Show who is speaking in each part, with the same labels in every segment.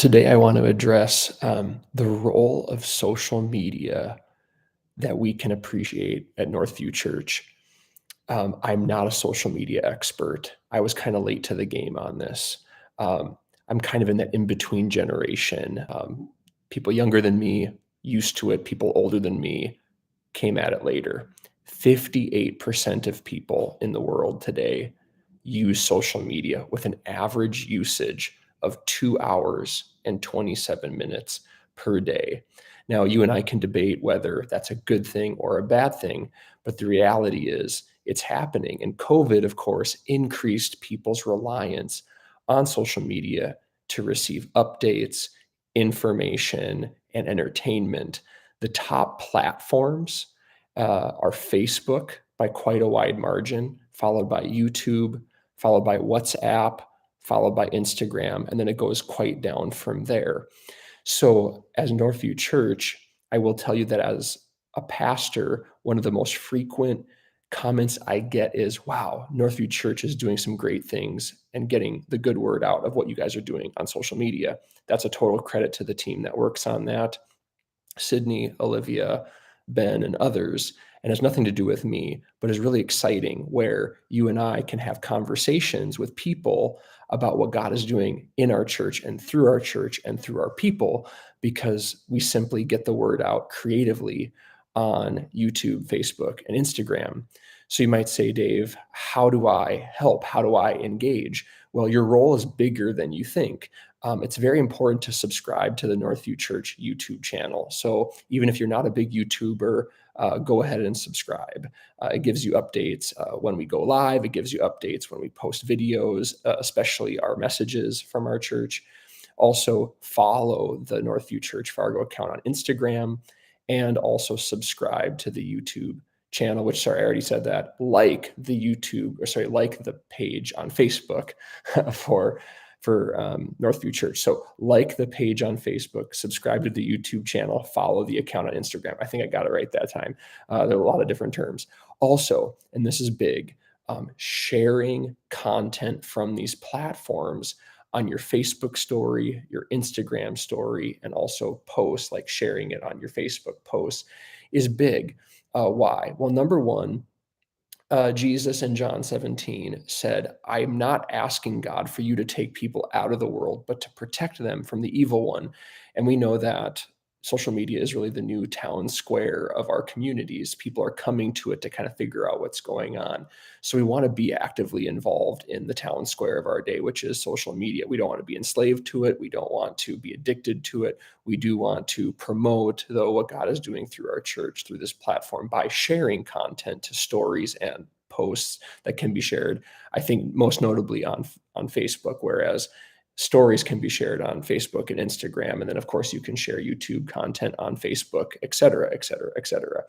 Speaker 1: Today, I want to address the role of social media that we can appreciate at Northview Church. I'm not a social media expert. I was kind of late to the game on this. Um, I'm kind of in that in between generation. People younger than me used to it, people older than me came at it later. 58% of people in the world today use social media with an average usage of 2 hours and 27 minutes per day. Now, you and I can debate whether that's a good thing or a bad thing, but the reality is it's happening. And COVID, of course, increased people's reliance on social media to receive updates, information, and entertainment. The top platforms are Facebook by quite a wide margin, followed by YouTube, followed by WhatsApp, followed by Instagram, and then it goes quite down from there. So, as Northview Church, I will tell you that as a pastor, one of the most frequent comments I get is, wow, Northview Church is doing some great things and getting the good word out of what you guys are doing on social media. That's a total credit to the team that works on that. Sydney, Olivia, Ben, and others, and has nothing to do with me, but is really exciting where you and I can have conversations with people about what God is doing in our church and through our people, because we simply get the word out creatively on YouTube, Facebook, and Instagram. So you might say, Dave, how do I help? How do I engage? Well, your role is bigger than you think. It's very important to subscribe to the Northview Church YouTube channel. So even if you're not a big YouTuber, go ahead and subscribe. It gives you updates when we go live. It gives you updates when we post videos, especially our messages from our church. Also, follow the Northview Church Fargo account on Instagram, and also subscribe to the YouTube channel, which, sorry, I already said that, like the page on Facebook for Northview Church. So like the page on Facebook, subscribe to the YouTube channel, follow the account on Instagram. I think I got it right that time. There are a lot of different terms. Also, and this is big, sharing content from these platforms on your Facebook story, your Instagram story, and also posts, like sharing it on your Facebook posts, is big. Why? Well, number one, Jesus in John 17 said, I'm not asking God for you to take people out of the world, but to protect them from the evil one. And we know that social media is really the new town square of our communities. People are coming to it to kind of figure out what's going on. So we want to be actively involved in the town square of our day, which is social media. We don't want to be enslaved to it. We don't want to be addicted to it. We do want to promote, though, what God is doing through our church, through this platform, by sharing content to stories and posts that can be shared. I think most notably on Facebook, whereas stories can be shared on Facebook and Instagram. And then, of course, you can share YouTube content on Facebook, et cetera, et cetera, et cetera.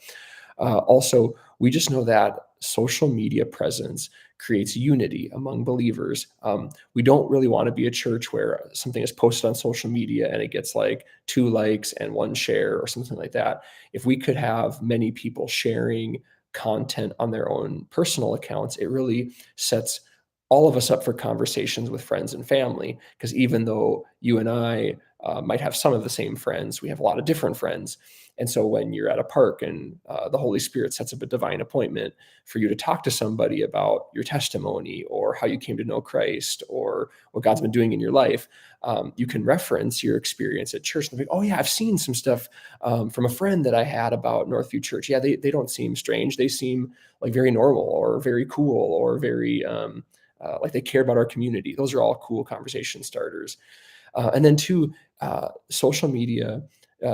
Speaker 1: Also, we just know that social media presence creates unity among believers. We don't really want to be a church where something is posted on social media and it gets like 2 likes and 1 share or something like that. If we could have many people sharing content on their own personal accounts, it really sets all of us up for conversations with friends and family. Because even though you and I might have some of the same friends, we have a lot of different friends. And so when you're at a park and the Holy Spirit sets up a divine appointment for you to talk to somebody about your testimony or how you came to know Christ or what God's been doing in your life, you can reference your experience at church and be, oh yeah, I've seen some stuff from a friend that I had about Northview Church. Yeah, they don't seem strange. They seem like very normal or very cool or very like they care about our community. Those are all cool conversation starters. And then two, social media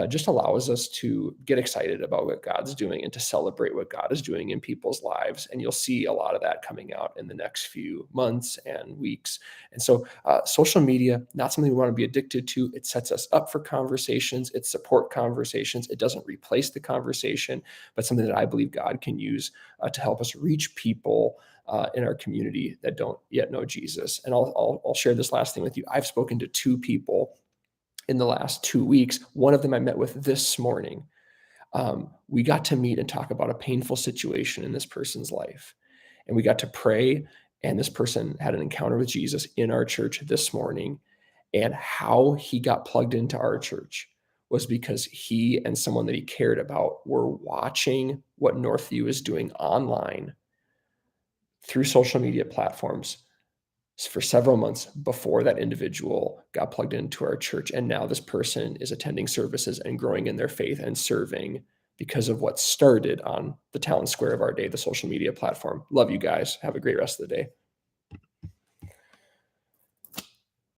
Speaker 1: just allows us to get excited about what God's doing and to celebrate what God is doing in people's lives. And you'll see a lot of that coming out in the next few months and weeks. And so social media, not something we want to be addicted to. It sets us up for conversations. It supports conversations. It doesn't replace the conversation, but something that I believe God can use to help us reach people in our community that don't yet know Jesus. And I'll share this last thing with you. I've spoken to 2 people in the last 2 weeks. One of them I met with this morning. We got to meet and talk about a painful situation in this person's life. And we got to pray. And this person had an encounter with Jesus in our church this morning. And how he got plugged into our church was because he and someone that he cared about were watching what Northview is doing online through social media platforms for several months before that individual got plugged into our church. And now this person is attending services and growing in their faith and serving because of what started on the town square of our day, the social media platform. Love you guys. Have a great rest of the day.